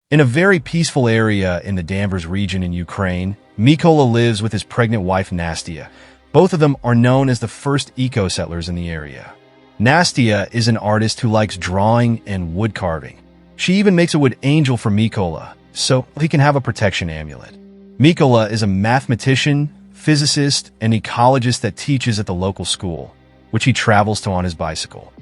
In a very peaceful area in the Danvers region in Ukraine, Mykola lives with his pregnant wife Nastia. Both of them are known as the first eco-settlers in the area. Nastia is an artist who likes drawing and wood carving. She even makes a wood angel for Mykola, so he can have a protection amulet. Mykola is a mathematician, physicist, and ecologist that teaches at the local school, which he travels to on his bicycle.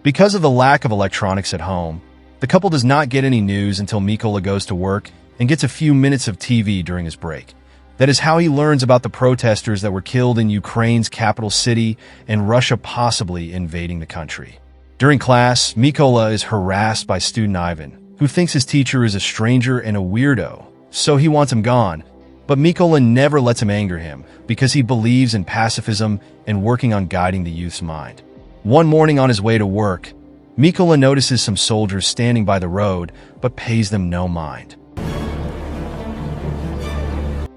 Because of the lack of electronics at home, the couple does not get any news until Mykola goes to work and gets a few minutes of TV during his break. That is how he learns about the protesters that were killed in Ukraine's capital city and Russia possibly invading the country. During class, Mykola is harassed by student Ivan, who thinks his teacher is a stranger and a weirdo, so he wants him gone. But Mykola never lets him anger him because he believes in pacifism and working on guiding the youth's mind. One morning on his way to work, Mykola notices some soldiers standing by the road but pays them no mind.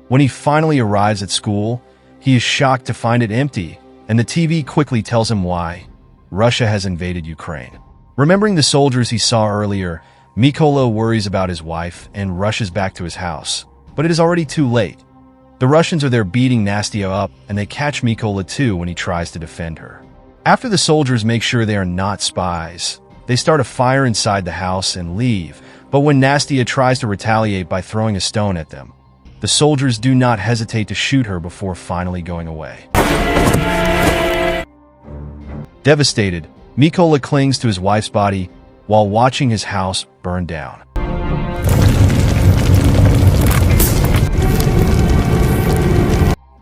When he finally arrives at school, he is shocked to find it empty, and the TV quickly tells him why. Russia has invaded Ukraine. Remembering the soldiers he saw earlier, Mykola worries about his wife and rushes back to his house. But it is already too late. The Russians are there beating Nastia up, and they catch Mykola too when he tries to defend her. After the soldiers make sure they are not spies, they start a fire inside the house and leave, but when Nastia tries to retaliate by throwing a stone at them, the soldiers do not hesitate to shoot her before finally going away. Devastated, Mykola clings to his wife's body while watching his house burn down.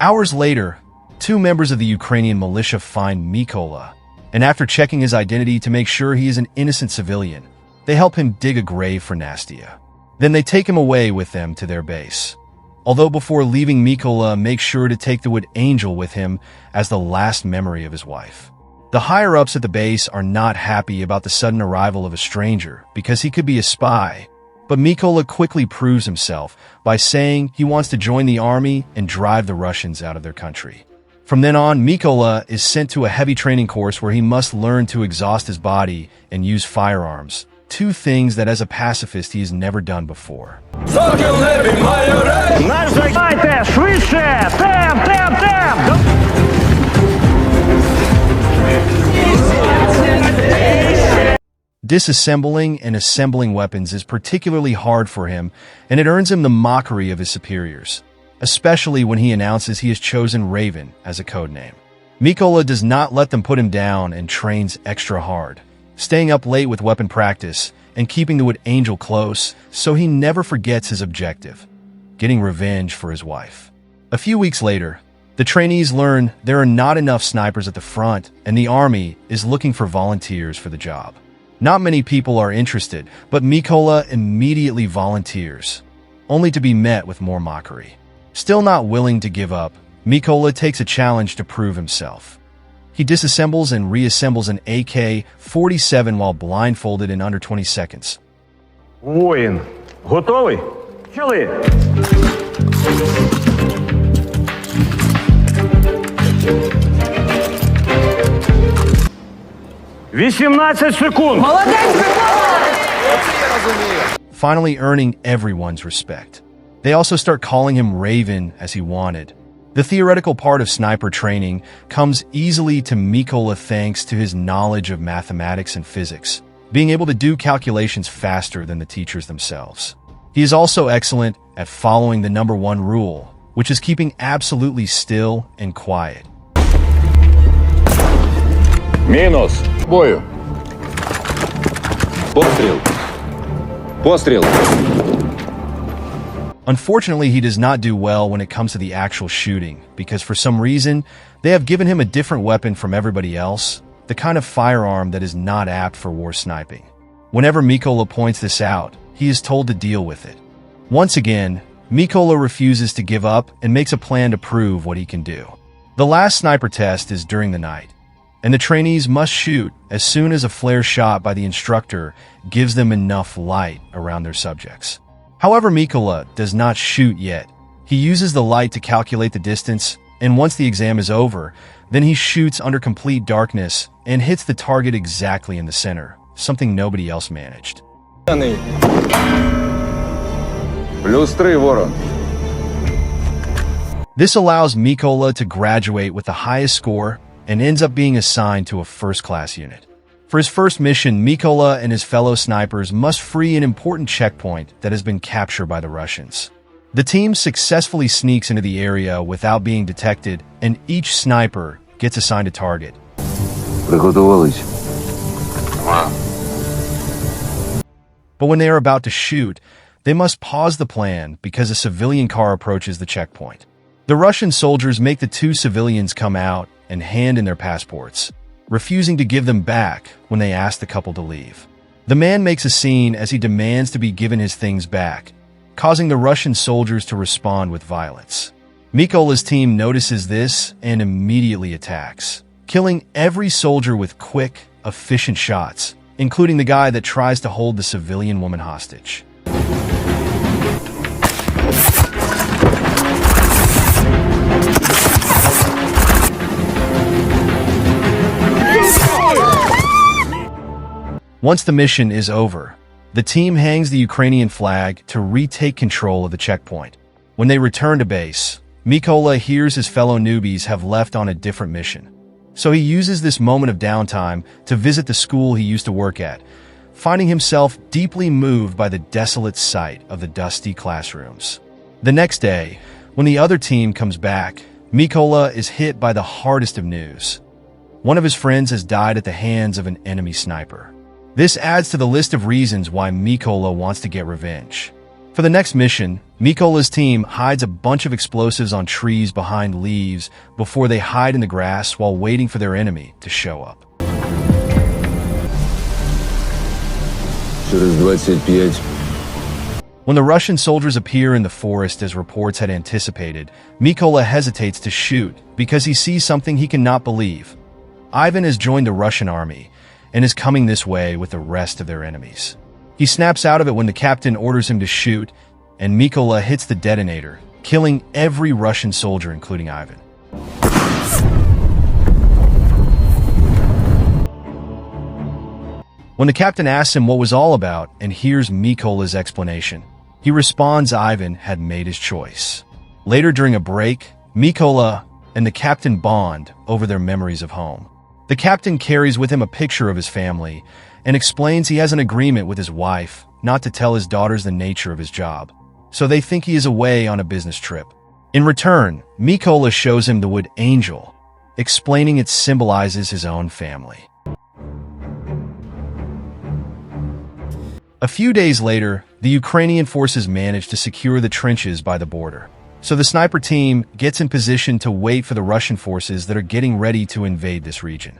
Hours later, two members of the Ukrainian militia find Mykola, and after checking his identity to make sure he is an innocent civilian, they help him dig a grave for Nastia. Then they take him away with them to their base. Although before leaving, Mykola makes sure to take the wood angel with him as the last memory of his wife. The higher-ups at the base are not happy about the sudden arrival of a stranger because he could be a spy, but Mykola quickly proves himself by saying he wants to join the army and drive the Russians out of their country. From then on, Mykola is sent to a heavy training course where he must learn to exhaust his body and use firearms, two things that as a pacifist he has never done before. Disassembling and assembling weapons is particularly hard for him, and it earns him the mockery of his superiors, especially when he announces he has chosen Raven as a codename. Mykola does not let them put him down and trains extra hard, staying up late with weapon practice and keeping the wood angel close so he never forgets his objective, getting revenge for his wife. A few weeks later, the trainees learn there are not enough snipers at the front and the army is looking for volunteers for the job. Not many people are interested, but Mykola immediately volunteers, only to be met with more mockery. Still not willing to give up, Mykola takes a challenge to prove himself. He disassembles and reassembles an AK-47 while blindfolded in under 20 seconds. Воїн, готовий? Чили! 18 секунд! Finally earning everyone's respect. They also start calling him Raven as he wanted. The theoretical part of sniper training comes easily to Mykola thanks to his knowledge of mathematics and physics, being able to do calculations faster than the teachers themselves. He is also excellent at following the number one rule, which is keeping absolutely still and quiet. Мінус. Бою. Постріл. Постріл. Unfortunately, he does not do well when it comes to the actual shooting, because for some reason, they have given him a different weapon from everybody else, the kind of firearm that is not apt for war sniping. Whenever Mykola points this out, he is told to deal with it. Once again, Mykola refuses to give up and makes a plan to prove what he can do. The last sniper test is during the night, and the trainees must shoot as soon as a flare shot by the instructor gives them enough light around their subjects. However, Mykola does not shoot yet. He uses the light to calculate the distance and once the exam is over, then he shoots under complete darkness and hits the target exactly in the center, something nobody else managed. +3, Ворон. This allows Mikola to graduate with the highest score and ends up being assigned to a first-class unit. For his first mission, Mikola and his fellow snipers must free an important checkpoint that has been captured by the Russians. The team successfully sneaks into the area without being detected, and each sniper gets assigned a target. Приготувались. But when they are about to shoot, they must pause the plan because a civilian car approaches the checkpoint. The Russian soldiers make the two civilians come out and hand in their passports, refusing to give them back when they ask the couple to leave. The man makes a scene as he demands to be given his things back, causing the Russian soldiers to respond with violence. Mikola's team notices this and immediately attacks, killing every soldier with quick, efficient shots, including the guy that tries to hold the civilian woman hostage. Once the mission is over, the team hangs the Ukrainian flag to retake control of the checkpoint. When they return to base, Mikola hears his fellow newbies have left on a different mission. So he uses this moment of downtime to visit the school he used to work at, finding himself deeply moved by the desolate sight of the dusty classrooms. The next day, when the other team comes back, Mikola is hit by the hardest of news. One of his friends has died at the hands of an enemy sniper. This adds to the list of reasons why Mikola wants to get revenge. For the next mission, Mikola's team hides a bunch of explosives on trees behind leaves before they hide in the grass while waiting for their enemy to show up. Через 25. When the Russian soldiers appear in the forest as reports had anticipated, Mikola hesitates to shoot because he sees something he cannot believe. Ivan has joined the Russian army and is coming this way with the rest of their enemies. He snaps out of it when the captain orders him to shoot, and Mikola hits the detonator, killing every Russian soldier, including Ivan. When the captain asks him what was all about and hears Mikola's explanation, he responds Ivan had made his choice. Later during a break, Mikola and the captain bond over their memories of home. The captain carries with him a picture of his family and explains he has an agreement with his wife not to tell his daughters the nature of his job, so they think he is away on a business trip. In return, Mikola shows him the wood angel, explaining it symbolizes his own family. A few days later, the Ukrainian forces manage to secure the trenches by the border. So the sniper team gets in position to wait for the Russian forces that are getting ready to invade this region.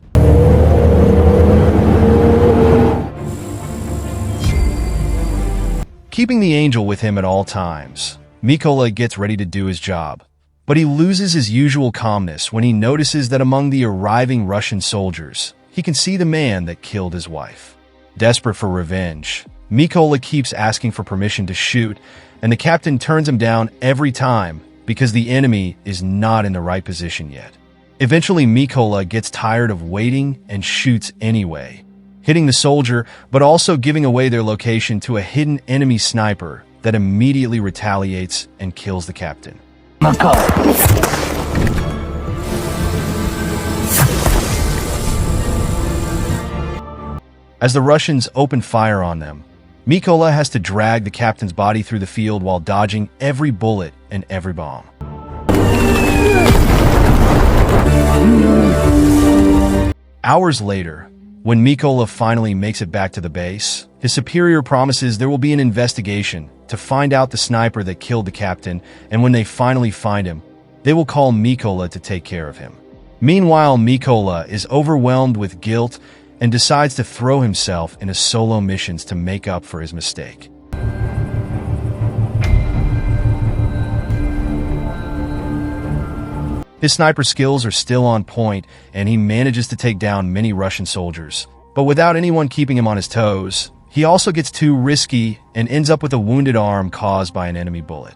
Keeping the angel with him at all times, Mikola gets ready to do his job, but he loses his usual calmness when he notices that among the arriving Russian soldiers, he can see the man that killed his wife. Desperate for revenge, Mikola keeps asking for permission to shoot, and the captain turns him down every time because the enemy is not in the right position yet. Eventually, Mikola gets tired of waiting and shoots anyway, hitting the soldier but also giving away their location to a hidden enemy sniper that immediately retaliates and kills the captain. As the Russians open fire on them, Mikola has to drag the captain's body through the field while dodging every bullet and every bomb. Hours later, when Mikola finally makes it back to the base, his superior promises there will be an investigation to find out the sniper that killed the captain, and when they finally find him, they will call Mikola to take care of him. Meanwhile, Mikola is overwhelmed with guilt and decides to throw himself into solo missions to make up for his mistake. His sniper skills are still on point, and he manages to take down many Russian soldiers. But without anyone keeping him on his toes, he also gets too risky and ends up with a wounded arm caused by an enemy bullet.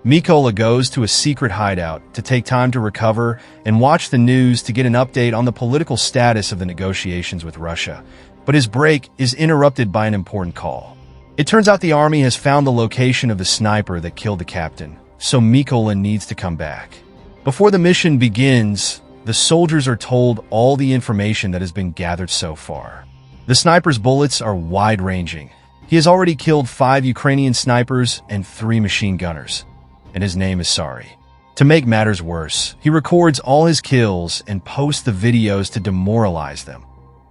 Mykola goes to a secret hideout to take time to recover and watch the news to get an update on the political status of the negotiations with Russia. But his break is interrupted by an important call. It turns out the army has found the location of the sniper that killed the captain, so Mykola needs to come back. Before the mission begins, the soldiers are told all the information that has been gathered so far. The sniper's bullets are wide-ranging. He has already killed 5 Ukrainian snipers and 3 machine gunners, and his name is Sari. To make matters worse, he records all his kills and posts the videos to demoralize them.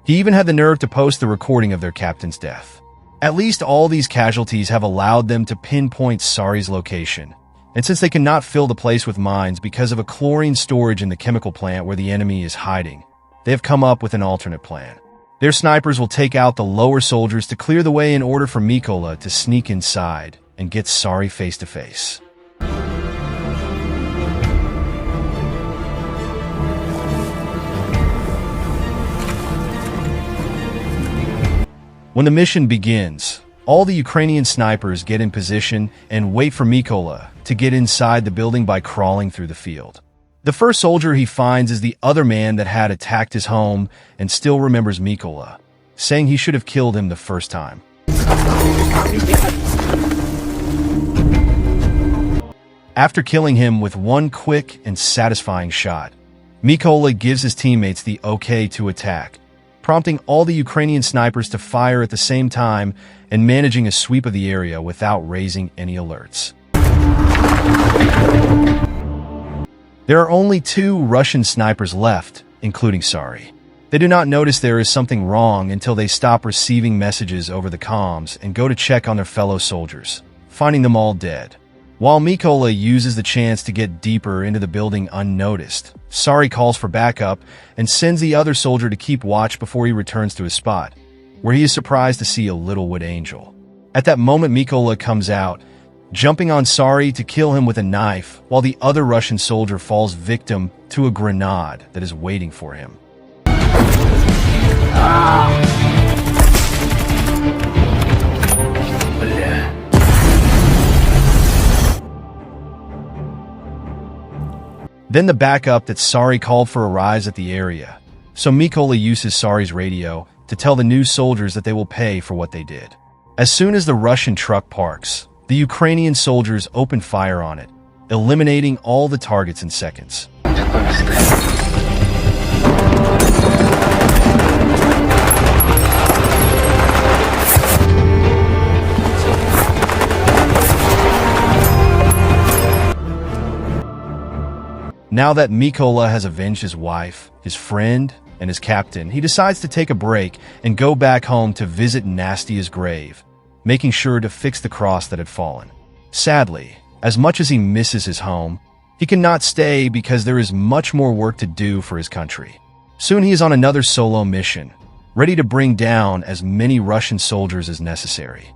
He even had the nerve to post the recording of their captain's death. At least all these casualties have allowed them to pinpoint Sari's location. And since they cannot fill the place with mines because of a chlorine storage in the chemical plant where the enemy is hiding, they have come up with an alternate plan. Their snipers will take out the lower soldiers to clear the way in order for Mykola to sneak inside and get Sari face to face. When the mission begins, all the Ukrainian snipers get in position and wait for Mykola to get inside the building by crawling through the field. The first soldier he finds is the other man that had attacked his home and still remembers Mykola, saying he should have killed him the first time. After killing him with one quick and satisfying shot, Mykola gives his teammates the okay to attack, prompting all the Ukrainian snipers to fire at the same time and managing a sweep of the area without raising any alerts. There are only 2 Russian snipers left, including Sari. They do not notice there is something wrong until they stop receiving messages over the comms and go to check on their fellow soldiers, finding them all dead. While Mykola uses the chance to get deeper into the building unnoticed, Sari calls for backup and sends the other soldier to keep watch before he returns to his spot, where he is surprised to see a little wood angel. At that moment, Mykola comes out, jumping on Sari to kill him with a knife, while the other Russian soldier falls victim to a grenade that is waiting for him. Then the backup that Sari called for arrives at the area, so Mykola uses Sari's radio to tell the new soldiers that they will pay for what they did. As soon as the Russian truck parks, the Ukrainian soldiers open fire on it, eliminating all the targets in seconds. Now that Mykola has avenged his wife, his friend, and his captain, he decides to take a break and go back home to visit Nastia's grave, making sure to fix the cross that had fallen. Sadly, as much as he misses his home, he cannot stay because there is much more work to do for his country. Soon he is on another solo mission, ready to bring down as many Russian soldiers as necessary.